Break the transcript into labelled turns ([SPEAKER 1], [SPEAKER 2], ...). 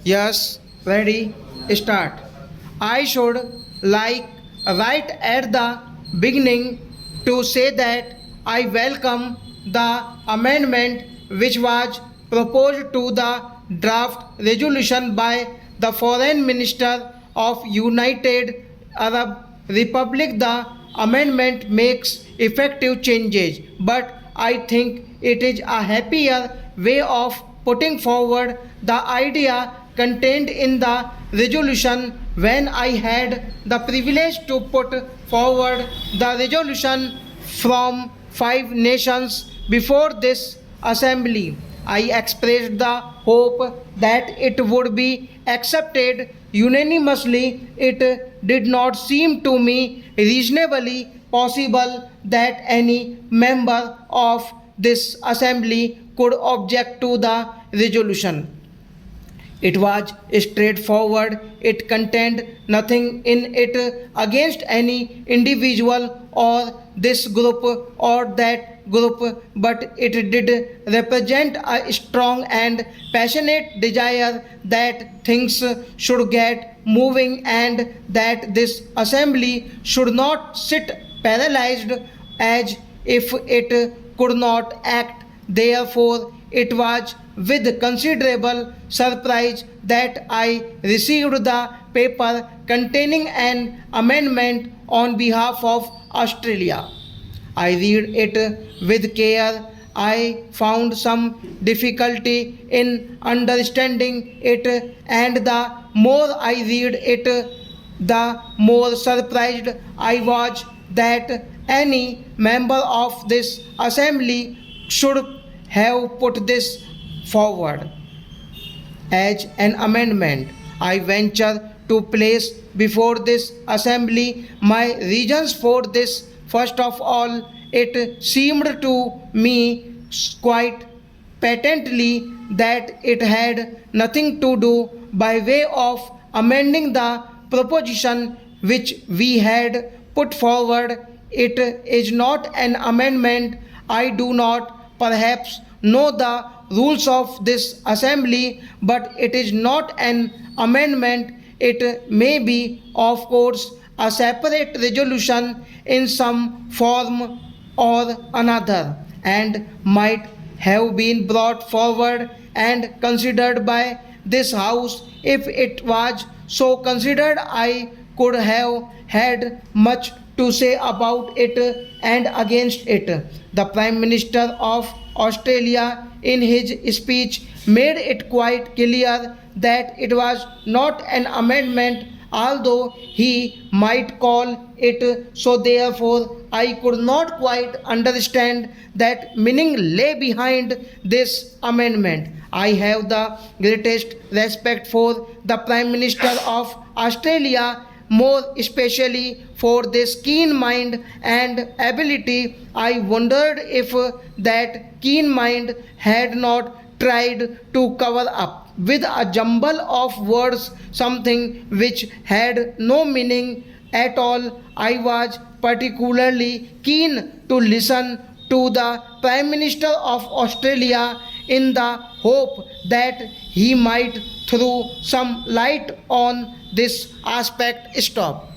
[SPEAKER 1] Yes, ready, start. I should like right at the beginning to say that I welcome the amendment which was proposed to the draft resolution by the Foreign Minister of United Arab Republic. The amendment makes effective changes, but I think it is a happier way of putting forward the idea contained in the resolution. When I had the privilege to put forward the resolution from 5 nations before this assembly, I expressed the hope that it would be accepted unanimously. It did not seem to me reasonably possible that any member of this assembly could object to the resolution. It was straightforward. It contained nothing in it against any individual or this group or that group, but it did represent a strong and passionate desire that things should get moving and that this assembly should not sit paralyzed as if it could not act. Therefore, it was with considerable surprise that I received the paper containing an amendment on behalf of Australia. I read it with care. I found some difficulty in understanding it, and the more I read it, the more surprised I was that any member of this assembly should have put this forward as an amendment. I venture to place before this assembly my reasons for this. First of all, it seemed to me quite patently that it had nothing to do by way of amending the proposition which we had put forward. It is not an amendment. I do not perhaps know the rules of this assembly, but it is not an amendment. It may be, of course, a separate resolution in some form or another, and might have been brought forward and considered by this House. If it was so considered, I could have had much to say about it and against it. The Prime Minister of Australia, in his speech, made it quite clear that it was not an amendment, although he might call it so. Therefore, I could not quite understand that meaning lay behind this amendment. I have the greatest respect for the Prime Minister of Australia, more especially for this keen mind and ability. I wondered if that keen mind had not tried to cover up with a jumble of words something which had no meaning at all. I was particularly keen to listen to the Prime Minister of Australia in the hope that he might throw some light on this aspect. Stop.